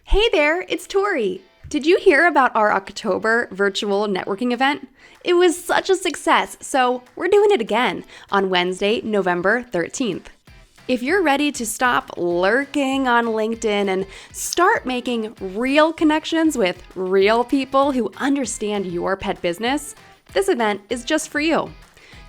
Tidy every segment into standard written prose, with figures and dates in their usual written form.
Hey there, it's Tori. Did you hear about our October virtual networking event? It was such a success, so we're doing it again on Wednesday, November 13th. If you're ready to stop lurking on LinkedIn and start making real connections with real people who understand your pet business, this event is just for you.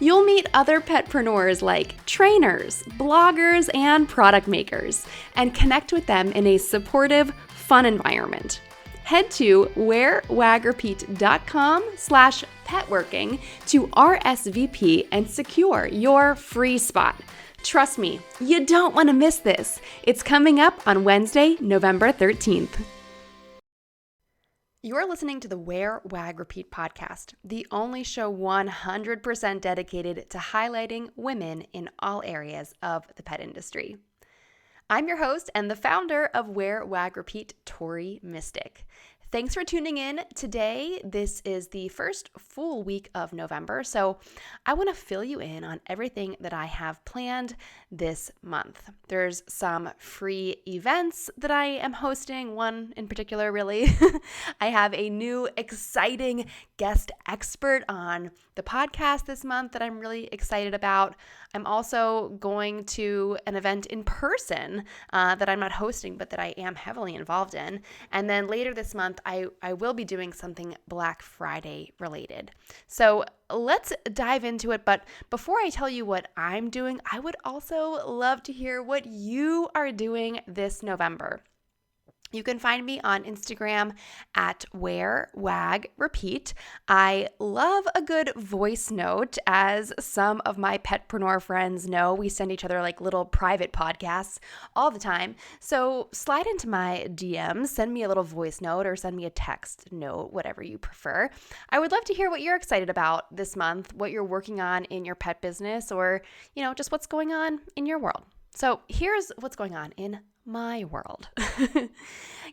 You'll meet other petpreneurs like trainers, bloggers, and product makers, and connect with them in a supportive, fun environment. Head to wearwagrepeat.com/petworking to RSVP and secure your free spot. Trust me, you don't want to miss this. It's coming up on Wednesday, November 13th. You're listening to the Wear Wag Repeat podcast, the only show 100% dedicated to highlighting women in all areas of the pet industry. I'm your host and the founder of Wear Wag Repeat, Tori Mystic. Thanks for tuning in today. This is the first full week of November, so I want to fill you in on everything that I have planned this month. There's some free events that I am hosting, one in particular, really. I have a new exciting guest expert on the podcast this month that I'm really excited about. I'm also going to an event in person that I'm not hosting, but that I am heavily involved in. And then later this month, I will be doing something Black Friday related. So let's dive into it. But before I tell you what I'm doing, I would also love to hear what you are doing this November. You can find me on Instagram at Wear Wag Repeat. I love a good voice note, as some of my petpreneur friends know. We send each other like little private podcasts all the time. So slide into my DMs, send me a little voice note or send me a text note, whatever you prefer. I would love to hear what you're excited about this month, what you're working on in your pet business, or, just what's going on in your world. So here's what's going on in my world.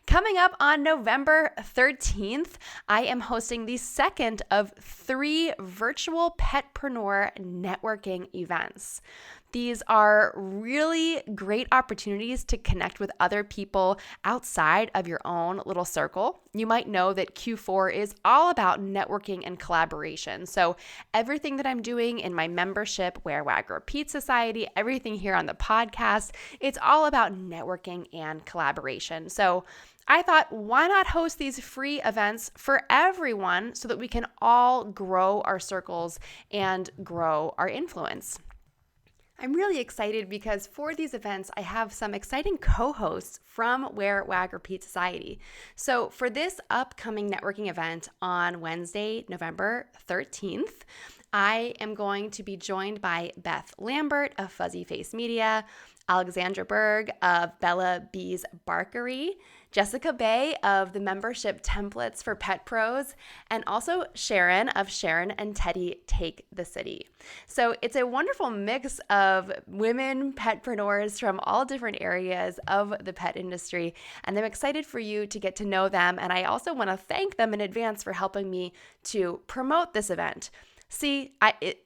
Coming up on November 13th, I am hosting the second of 3 virtual petpreneur networking events. These are really great opportunities to connect with other people outside of your own little circle. You might know that Q4 is all about networking and collaboration. So everything that I'm doing in my membership, Wear Wag Repeat Society, everything here on the podcast, it's all about networking and collaboration. So I thought, why not host these free events for everyone so that we can all grow our circles and grow our influence? I'm really excited because for these events, I have some exciting co-hosts from Wear Wag Repeat Society. So for this upcoming networking event on Wednesday, November 13th, I am going to be joined by Beth Lambert of Fuzzy Face Media, Alexandra Berg of Bella B's Barkery, Jessica Bay of the membership templates for Pet Pros, and also Sharon of Sharon and Teddy Take the City. So it's a wonderful mix of women petpreneurs from all different areas of the pet industry, and I'm excited for you to get to know them, and I also want to thank them in advance for helping me to promote this event. See,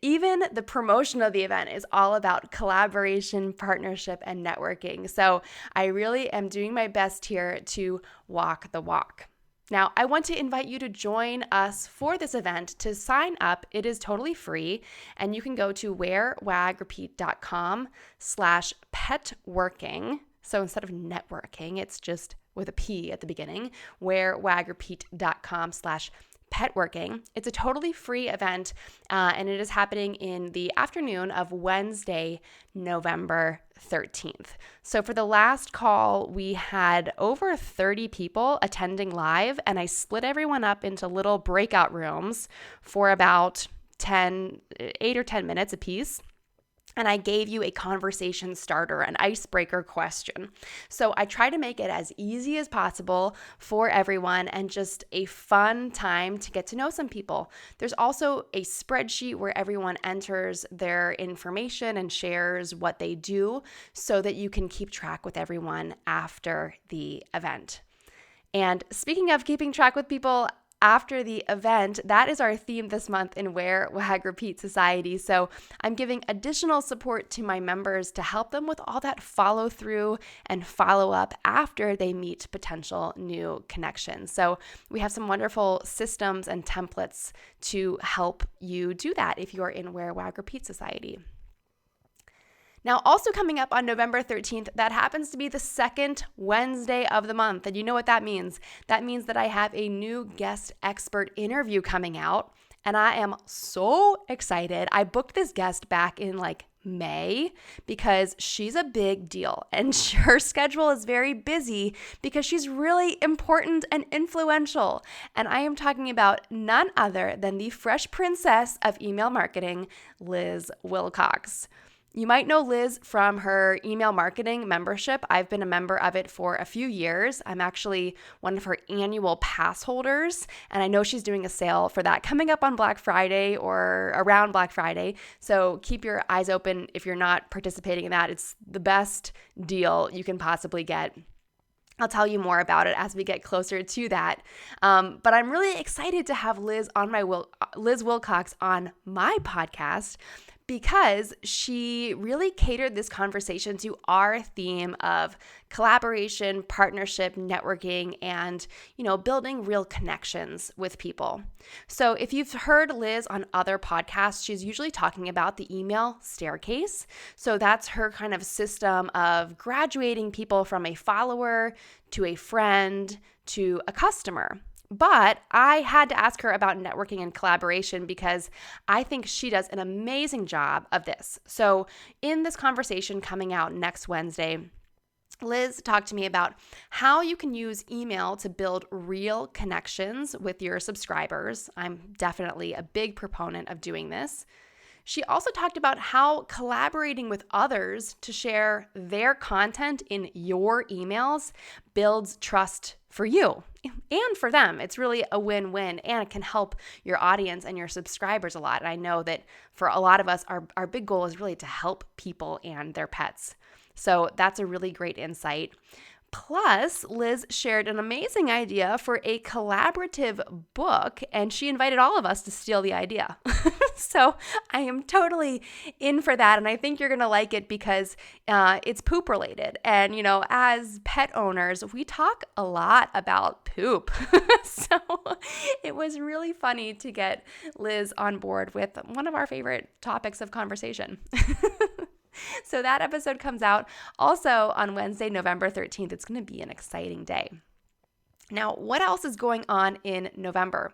even the promotion of the event is all about collaboration, partnership, and networking. So I really am doing my best here to walk the walk. Now, I want to invite you to join us for this event. To sign up, it is totally free, and you can go to wearwagrepeat.com/petworking. So instead of networking, it's just with a P at the beginning, wearwagrepeat.com/petworking. It's a totally free event, and it is happening in the afternoon of Wednesday, November 13th. So for the last call, we had over 30 people attending live, and I split everyone up into little breakout rooms for about 8 or 10 minutes apiece. And I gave you a conversation starter, an icebreaker question. So I try to make it as easy as possible for everyone and just a fun time to get to know some people. There's also a spreadsheet where everyone enters their information and shares what they do so that you can keep track with everyone after the event. And speaking of keeping track with people, after the event, that is our theme this month in Wear Wag Repeat Society. So I'm giving additional support to my members to help them with all that follow through and follow up after they meet potential new connections. So we have some wonderful systems and templates to help you do that if you're in Wear Wag Repeat Society. Now, also coming up on November 13th, that happens to be the second Wednesday of the month. And you know what that means? That means that I have a new guest expert interview coming out, and I am so excited. I booked this guest back in May because she's a big deal and her schedule is very busy because she's really important and influential. And I am talking about none other than the fresh princess of email marketing, Liz Wilcox. You might know Liz from her email marketing membership. I've been a member of it for a few years. I'm actually one of her annual pass holders, and I know she's doing a sale for that coming up on Black Friday or around Black Friday. So keep your eyes open if you're not participating in that. It's the best deal you can possibly get. I'll tell you more about it as we get closer to that. But I'm really excited to have Liz Wilcox on my podcast, because she really catered this conversation to our theme of collaboration, partnership, networking, and, building real connections with people. So if you've heard Liz on other podcasts, she's usually talking about the email staircase. So that's her kind of system of graduating people from a follower to a friend to a customer. But I had to ask her about networking and collaboration because I think she does an amazing job of this. So in this conversation coming out next Wednesday, Liz talked to me about how you can use email to build real connections with your subscribers. I'm definitely a big proponent of doing this. She also talked about how collaborating with others to share their content in your emails builds trust for you and for them. It's really a win-win, and it can help your audience and your subscribers a lot. And I know that for a lot of us, our big goal is really to help people and their pets. So that's a really great insight. Plus, Liz shared an amazing idea for a collaborative book, and she invited all of us to steal the idea. So I am totally in for that, and I think you're going to like it because it's poop related. And, as pet owners, we talk a lot about poop. So it was really funny to get Liz on board with one of our favorite topics of conversation. So that episode comes out also on Wednesday, November 13th. It's going to be an exciting day. Now, what else is going on in November?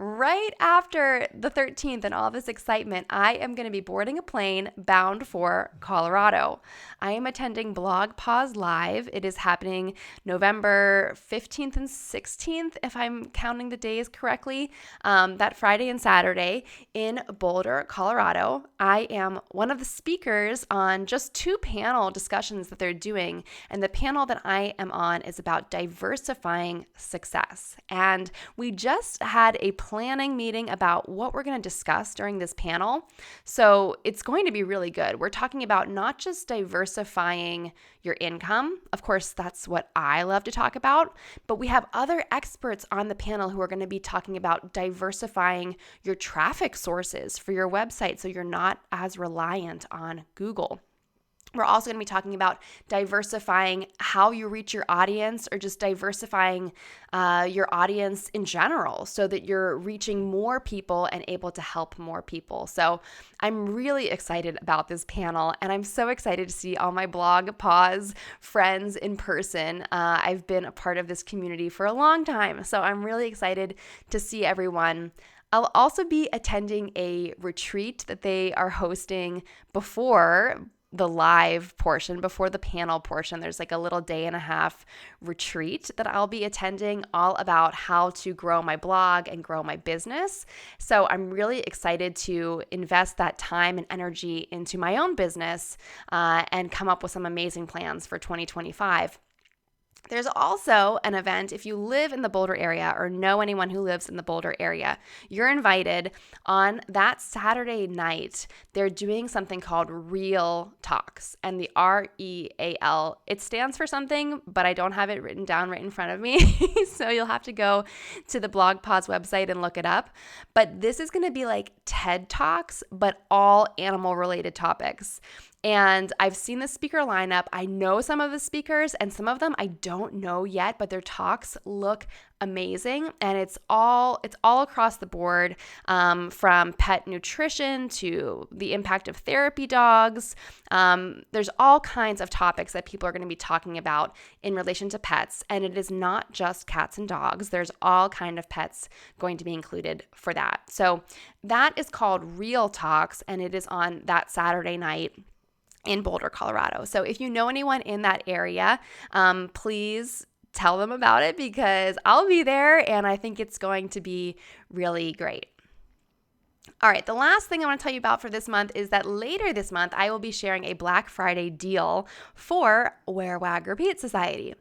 Right after the 13th and all this excitement, I am going to be boarding a plane bound for Colorado. I am attending BlogPaws Live. It is happening November 15th and 16th, if I'm counting the days correctly, that Friday and Saturday in Boulder, Colorado. I am one of the speakers on just 2 panel discussions that they're doing, and the panel that I am on is about diversifying success. And we just had a planning meeting about what we're going to discuss during this panel. So it's going to be really good. We're talking about not just diversifying your income. Of course, that's what I love to talk about, but we have other experts on the panel who are going to be talking about diversifying your traffic sources for your website so you're not as reliant on Google. We're also going to be talking about diversifying how you reach your audience, or just diversifying your audience in general so that you're reaching more people and able to help more people. So I'm really excited about this panel, and I'm so excited to see all my BlogPaws friends in person. I've been a part of this community for a long time, so I'm really excited to see everyone. I'll also be attending a retreat that they are hosting before the live portion, before the panel portion. There's a little 1.5-day retreat that I'll be attending, all about how to grow my blog and grow my business. So I'm really excited to invest that time and energy into my own business and come up with some amazing plans for 2025. There's also an event, if you live in the Boulder area or know anyone who lives in the Boulder area, you're invited on that Saturday night. They're doing something called Real Talks, and the REAL, it stands for something, but I don't have it written down right in front of me. So you'll have to go to the BlogPaws website and look it up. But this is going to be like TED Talks, but all animal related topics. And I've seen the speaker lineup. I know some of the speakers, and some of them I don't know yet, but their talks look amazing. And it's all across the board, from pet nutrition to the impact of therapy dogs. There's all kinds of topics that people are going to be talking about in relation to pets. And it is not just cats and dogs. There's all kind of pets going to be included for that. So that is called Real Talks, and it is on that Saturday night in Boulder, Colorado. So if you know anyone in that area, please tell them about it, because I'll be there and I think it's going to be really great. All right, the last thing I want to tell you about for this month is that later this month, I will be sharing a Black Friday deal for Wear Wag Repeat Society.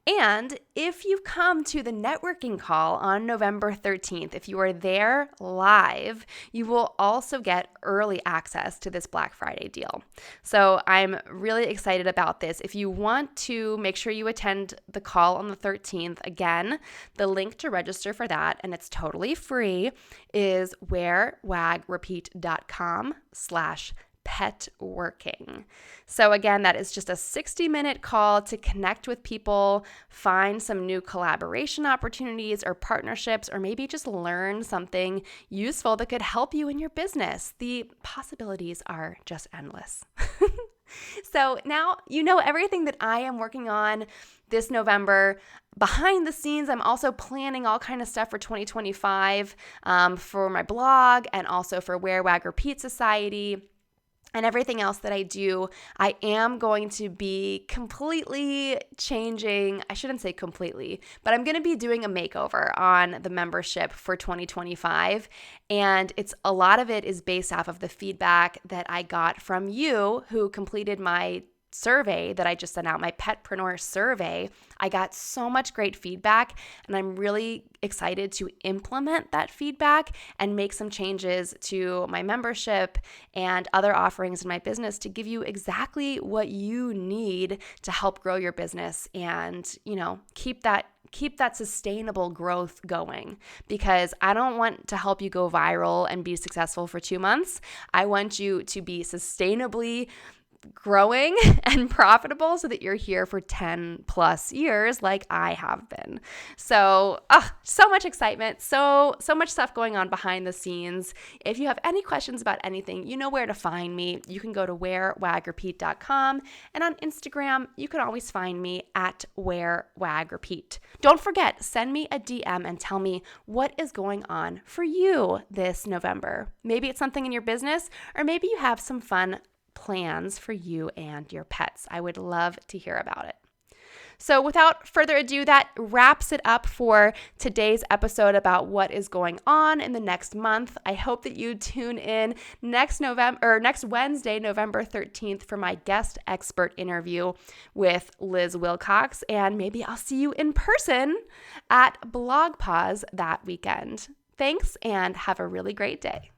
And if you come to the networking call on November 13th, if you are there live, you will also get early access to this Black Friday deal. So I'm really excited about this. If you want to make sure you attend the call on the 13th, again, the link to register for that, and it's totally free, is wearwagrepeat.com/Petworking. So again, that is just a 60-minute call to connect with people, find some new collaboration opportunities or partnerships, or maybe just learn something useful that could help you in your business. The possibilities are just endless. So now you know everything that I am working on this November. Behind the scenes, I'm also planning all kind of stuff for 2025 for my blog and also for Wear Wag Repeat Society. And everything else that I do, I am going to be completely changing. I shouldn't say completely, but I'm going to be doing a makeover on the membership for 2025. And a lot of it is based off of the feedback that I got from you who completed my survey that I just sent out, my Petpreneur survey. I got so much great feedback, and I'm really excited to implement that feedback and make some changes to my membership and other offerings in my business to give you exactly what you need to help grow your business and, keep that sustainable growth going, because I don't want to help you go viral and be successful for 2 months. I want you to be sustainably growing and profitable so that you're here for 10 plus years like I have been. So, so much excitement, so much stuff going on behind the scenes. If you have any questions about anything, you know where to find me. You can go to wearwagrepeat.com, and on Instagram, you can always find me at wearwagrepeat. Don't forget, send me a DM and tell me what is going on for you this November. Maybe it's something in your business, or maybe you have some fun plans for you and your pets. I would love to hear about it. So without further ado, that wraps it up for today's episode about what is going on in the next month. I hope that you tune in next Wednesday, November 13th, for my guest expert interview with Liz Wilcox, and maybe I'll see you in person at BlogPaws that weekend. Thanks, and have a really great day.